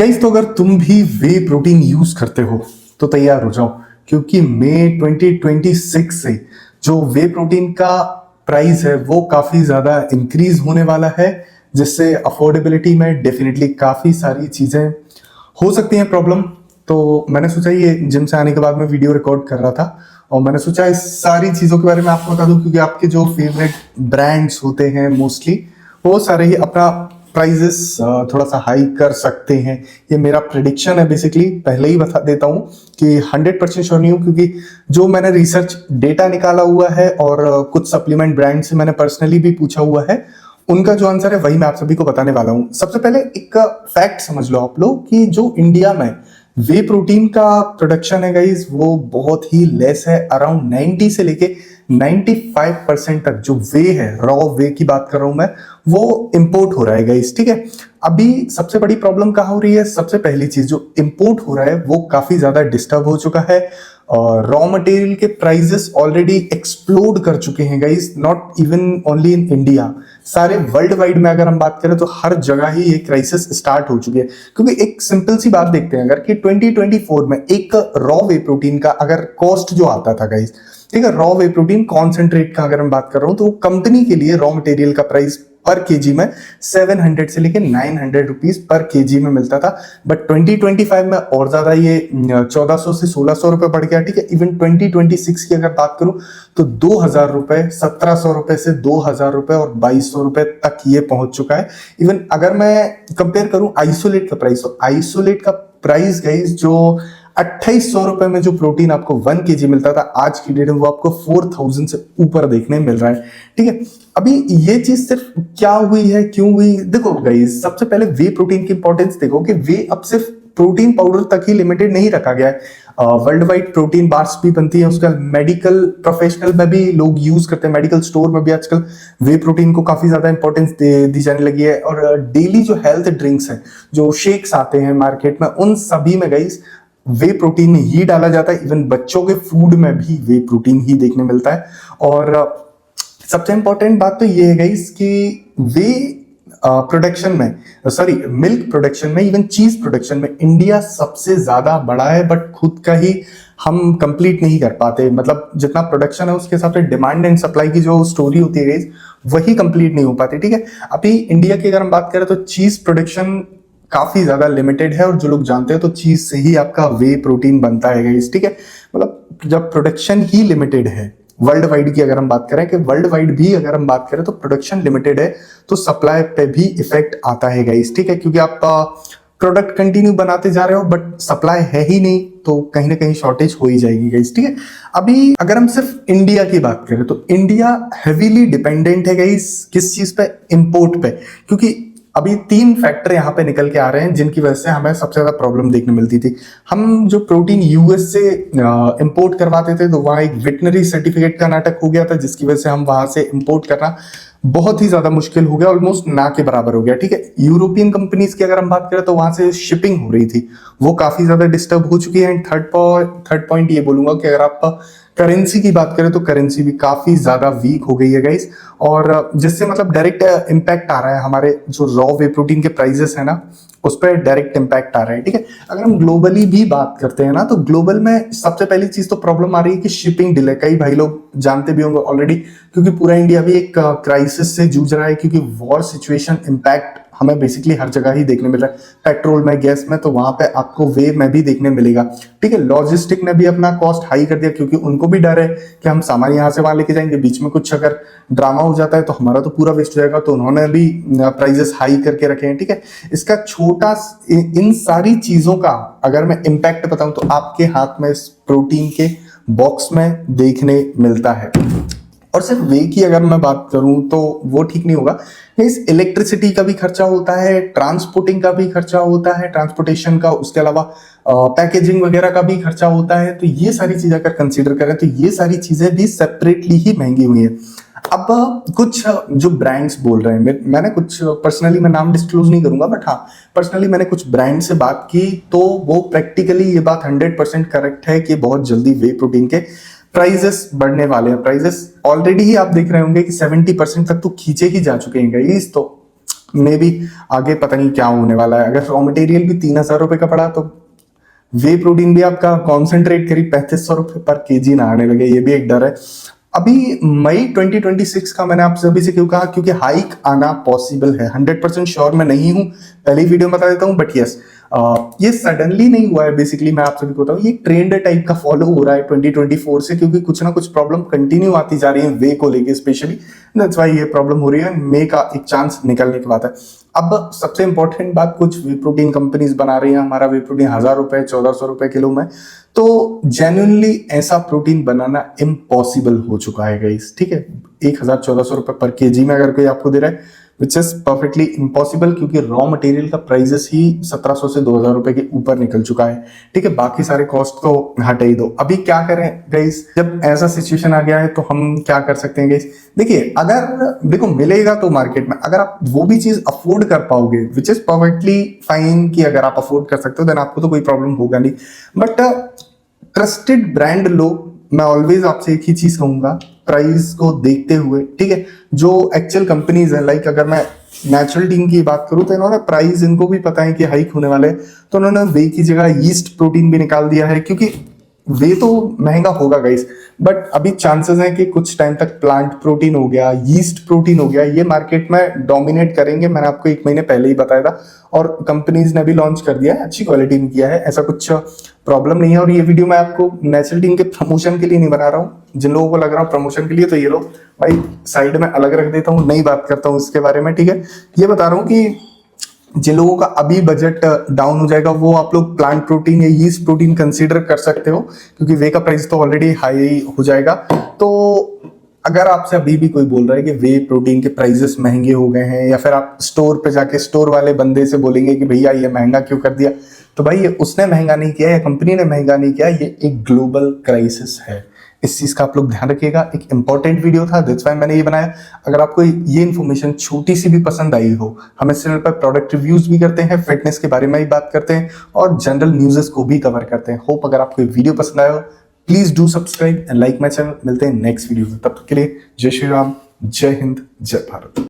Guys, तो अगर तुम भी वे प्रोटीन यूज करते हो तो तैयार हो जाओ, क्योंकि मई 2026 से जो वे प्रोटीन का प्राइस है वो काफी ज्यादा इंक्रीज होने वाला है, जिससे अफोर्डेबिलिटी में डेफिनेटली काफी सारी चीजें हो सकती हैं प्रॉब्लम। तो मैंने सोचा ये जिम से आने के बाद मैं वीडियो रिकॉर्ड कर रहा था और मैंने सोचा इस सारी चीजों के बारे में आपको बता दूं, क्योंकि आपके जो फेवरेट ब्रांड्स होते हैं मोस्टली वो सारे ही अपना प्राइजेस थोड़ा सा हाई कर सकते हैं। ये मेरा प्रिडिक्शन है, बेसिकली पहले ही बता देता हूं कि 100% श्योर नहीं हूं, क्योंकि जो मैंने रिसर्च डेटा निकाला हुआ है और कुछ सप्लीमेंट ब्रांड से मैंने पर्सनली भी पूछा हुआ है, उनका जो आंसर है वही मैं आप सभी को बताने वाला हूं। सबसे पहले एक फैक्ट समझ लो आप लोग कि जो इंडिया में वे प्रोटीन का प्रोडक्शन है गाइस, वो बहुत ही लेस है। अराउंड 90 से लेके 95% तक जो वे है, रॉ वे की बात कर रहा हूं मैं, वो इंपोर्ट हो रहा है गाइस। ठीक है, अभी सबसे बड़ी प्रॉब्लम कहां हो रही है? सबसे पहली चीज, जो इंपोर्ट हो रहा है वो काफी ज्यादा डिस्टर्ब हो चुका है और रॉ मटेरियल के प्राइसेस ऑलरेडी एक्सप्लोड कर चुके हैं guys, not even only in India, सारे वर्ल्ड वाइड में अगर हम बात करें तो हर जगह ही ये क्राइसिस स्टार्ट हो चुकी है। क्योंकि एक सिंपल सी बात देखते हैं अगर कि 2024 में एक रॉ वे प्रोटीन का अगर कॉस्ट जो आता था गाइस, ठीक है, रॉ वे प्रोटीन कॉन्सेंट्रेट का अगर मैं बात कर रहा हूं, तो कंपनी के लिए रॉ मटेरियल का प्राइस पर केजी में 700 से लेके 900 रुपीज पर केजी में मिलता था। बट 2025 में और ज्यादा ये 1400 से 1600 रुपए बढ़ गया। ठीक है, इवन 2026 की अगर बात करूं तो 2000 रुपए, 1700 रुपए से 2000 रुपए और 2200 रुपए तक ये पहुंच चुका है। इवन अगर मैं कंपेयर करूं आइसोलेट का प्राइस, तो आइसोलेट का प्राइस गाइस जो 2800 रुपए में जो प्रोटीन आपको 1 केजी मिलता था, आज की डेट में वो आपको 4000 से ऊपर देखने मिल रहा है। ठीक है, अभी ये चीज सिर्फ क्या हुई है, क्यों हुई? देखो गाइस, सबसे पहले वे प्रोटीन की इंपॉर्टेंस देखो कि वे अब सिर्फ प्रोटीन पाउडर तक ही लिमिटेड नहीं रखा गया है। वर्ल्ड वाइड प्रोटीन बार्स भी बनती है, उसका मेडिकल प्रोफेशनल में भी लोग यूज करते हैं, मेडिकल स्टोर में भी आजकल वे प्रोटीन को काफी ज्यादा इंपॉर्टेंस दी जाने लगी है। और डेली जो हेल्थ ड्रिंक्स हैं, जो शेक्स आते हैं मार्केट में, उन सभी में गाइस वे प्रोटीन ही डाला जाता है। इवन बच्चों के फूड में भी वे प्रोटीन ही देखने मिलता है। और सबसे इंपॉर्टेंट बात तो ये है गाइस कि वे प्रोडक्शन में, सॉरी मिल्क प्रोडक्शन में, इवन चीज प्रोडक्शन में इंडिया सबसे ज्यादा बड़ा है, बट खुद का ही हम कंप्लीट नहीं कर पाते। मतलब जितना प्रोडक्शन है उसके हिसाब से डिमांड एंड सप्लाई की जो स्टोरी होती है गाइस, वही कंप्लीट नहीं हो पाती। ठीक है, अभी इंडिया की अगर हम बात करें तो चीज प्रोडक्शन काफी ज्यादा लिमिटेड है, और जो लोग जानते हैं तो चीज से ही आपका वे प्रोटीन बनता है गाइस। ठीक है, मतलब जब प्रोडक्शन ही लिमिटेड है, वर्ल्ड वाइड की अगर हम बात करें कि वर्ल्ड वाइड भी अगर हम बात करें तो प्रोडक्शन लिमिटेड है, तो सप्लाई पे भी इफेक्ट आता है गाइस। ठीक है, क्योंकि आप प्रोडक्ट कंटिन्यू बनाते जा रहे हो बट सप्लाई है ही नहीं, तो कहीं ना कहीं शॉर्टेज हो ही जाएगी गाइस। ठीक है, अभी अगर हम सिर्फ इंडिया की बात करें तो इंडिया हेवीली डिपेंडेंट है गाइस किस चीज पे? इंपोर्ट पे। क्योंकि अभी 3 फैक्टर यहाँ पे निकल के आ रहे हैं जिनकी वजह से हमें सबसे ज्यादा प्रॉब्लम देखने मिलती थी। हम जो प्रोटीन यूएस से इंपोर्ट करवाते थे, तो वहाँ एक वेटनरी सर्टिफिकेट का नाटक हो गया था, जिसकी वजह से हम वहां से इंपोर्ट करना बहुत ही ज्यादा मुश्किल हो गया, ऑलमोस्ट ना के बराबर हो गया। ठीक है, यूरोपियन कंपनीज की अगर हम बात करें तो वहां से शिपिंग हो रही थी, वो काफी ज्यादा डिस्टर्ब हो चुकी है। एंड थर्ड पॉइंट ये बोलूंगा कि अगर आप करेंसी की बात करें तो करेंसी भी काफी ज्यादा वीक हो गई है गाइस, और जिससे मतलब डायरेक्ट इम्पैक्ट आ रहा है हमारे जो रॉ वे प्रोटीन के प्राइसेस है ना, उस पर डायरेक्ट इम्पैक्ट आ रहा है। ठीक है, अगर हम ग्लोबली भी बात करते हैं ना, तो ग्लोबल में सबसे पहली चीज तो प्रॉब्लम आ रही है कि शिपिंग डिले। कई भाई लोग जानते भी होंगे ऑलरेडी, क्योंकि पूरा इंडिया भी एक क्राइसिस से जूझ रहा है, क्योंकि वॉर सिचुएशन इम्पैक्ट हमें बेसिकली हर जगह ही देखने मिल रहा है, पेट्रोल में, गैस में, तो वहां पे आपको वेव में भी देखने मिलेगा। ठीक है, लॉजिस्टिक ने भी अपना कॉस्ट हाई कर दिया, क्योंकि उनको भी डर है कि हम सामान यहाँ से वहां लेके जाएंगे, बीच में कुछ अगर ड्रामा हो जाता है तो हमारा तो पूरा वेस्ट हो जाएगा, तो उन्होंने भी प्राइजेस हाई करके रखे हैं। ठीक है, इसका छोटा इन सारी चीजों का अगर मैं इम्पैक्ट बताऊं तो आपके हाथ में इस प्रोटीन के बॉक्स में देखने मिलता है। और सिर्फ वे की अगर मैं बात करूं तो वो ठीक नहीं होगा, इस इलेक्ट्रिसिटी का भी खर्चा होता है, ट्रांसपोर्टिंग का भी खर्चा होता है, ट्रांसपोर्टेशन का, उसके अलावा पैकेजिंग वगैरह का भी खर्चा होता है। तो ये सारी चीजें अगर कंसीडर करें तो ये सारी चीजें भी सेपरेटली ही महंगी हुई है। अब कुछ जो ब्रांड्स बोल रहे हैं, मैंने कुछ पर्सनली, मैं नाम डिस्क्लोज नहीं करूंगा, बट हाँ पर्सनली मैंने कुछ ब्रांड से बात की, तो वो प्रैक्टिकली ये बात 100% करेक्ट है कि बहुत जल्दी वे प्रोटीन के प्राइजेस बढ़ने वाले हैं। प्राइजेस ऑलरेडी ही आप देख रहे होंगे कि 70% तक तो खींचे ही जा चुके हैं गाइस। तो मे बी आगे पता नहीं क्या होने वाला है। अगर रॉ मटेरियल भी 3,000 रुपए का पड़ा तो वे प्रोटीन भी आपका कॉन्सेंट्रेट करीब 3500 रुपए पर केजी ना आने लगे, ये भी एक डर है। अभी मई 2026 का मैंने आप सभी से क्यों कहा, क्योंकि हाइक आना पॉसिबल है। 100% श्योर मैं नहीं हूं, पहले ही वीडियो में बता देता हूं, बट यस ये सडनली नहीं हुआ है। बेसिकली मैं आप सभी को बताऊं, ये ट्रेंड टाइप का फॉलो हो रहा है 2024 से, क्योंकि कुछ ना कुछ प्रॉब्लम कंटिन्यू आती जा रही है वे को लेके स्पेशली, दैट्स व्हाई ये प्रॉब्लम हो रही है। मे का एक चांस निकलने की बात है। अब सबसे इंपॉर्टेंट बात, कुछ वे प्रोटीन कंपनीज बना रही है हमारा वे प्रोटीन 1,000 रुपए 1,400 रुपए किलो में, तो जेन्युइनली ऐसा प्रोटीन बनाना इम्पॉसिबल हो चुका है गाइस, ठीक है। 1,000-1,400 रुपए पर केजी में अगर कोई आपको दे रहा है, विच इज परफेक्टली इम्पॉसिबल, क्योंकि रॉ मटेरियल का प्राइसेस ही 1,700 से 2,000 रुपए के ऊपर निकल चुका है, ठीक है। बाकी सारे कॉस्ट को हटा ही दो। अभी क्या करें गाइस, जब ऐसा सिचुएशन आ गया है तो हम क्या कर सकते हैं गाइस। देखिए, अगर देखो मिलेगा तो मार्केट में, अगर आप वो भी चीज अफोर्ड कर पाओगे, विच इज परफेक्टली फाइन, कि अगर आप अफोर्ड कर सकते हो देन आपको तो कोई प्रॉब्लम होगा नहीं। बट ट्रस्टेड ब्रांड लो, मैं ऑलवेज आपसे एक ही चीज कहूंगा, प्राइस को देखते हुए, ठीक है। जो एक्चुअल कंपनीज है, लाइक अगर मैं नेचुरल टीम की बात करूं तो इन्होंने प्राइस, इनको भी पता है कि हाइक होने वाले, तो उन्होंने वे की जगह यीस्ट प्रोटीन भी निकाल दिया है, क्योंकि वे तो महंगा होगा गाइस, बट अभी चांसेस हैं कि कुछ टाइम तक प्लांट प्रोटीन हो गया, यीस्ट प्रोटीन हो गया, ये मार्केट में डोमिनेट करेंगे। मैंने आपको 1 महीने पहले ही बताया था, और कंपनीज ने भी लॉन्च कर दिया है, अच्छी क्वालिटी में किया है, ऐसा कुछ प्रॉब्लम नहीं है। और ये वीडियो मैं आपको नेचुरल टीम के प्रमोशन के लिए नहीं बना रहा हूँ। जिन लोगों को लग रहा हूँ प्रमोशन के लिए, तो ये लोग भाई साइड में अलग रख देता हूँ, नहीं बात करता हूँ इसके बारे में, ठीक है। ये बता रहा हूँ कि जिन लोगों का अभी बजट डाउन हो जाएगा, वो आप लोग प्लांट प्रोटीन या यीस्ट प्रोटीन कंसीडर कर सकते हो, क्योंकि वे का प्राइस तो ऑलरेडी हाई हो जाएगा। तो अगर आपसे अभी भी कोई बोल रहा है कि वे प्रोटीन के प्राइसेस महंगे हो गए हैं, या फिर आप स्टोर पे जाके स्टोर वाले बंदे से बोलेंगे कि भैया ये महंगा क्यों कर दिया, तो भाई ये उसने महंगा नहीं किया या कंपनी ने महंगा नहीं किया, ये एक ग्लोबल क्राइसिस है। इस चीज का आप लोग ध्यान रखिएगा। एक इंपॉर्टेंट वीडियो था, दैट्स व्हाई मैंने ये बनाया। अगर आपको ये इन्फॉर्मेशन छोटी सी भी पसंद आई हो, हम इस चैनल पर प्रोडक्ट रिव्यूज भी करते हैं, फिटनेस के बारे में ही बात करते हैं, और जनरल न्यूज़ेस को भी कवर करते हैं। होप अगर आपको वीडियो पसंद आया हो, please do subscribe and like my channel. मिलते हैं नेक्स्ट वीडियो में, तब तक के लिए जय श्री राम, जय हिंद, जय भारत।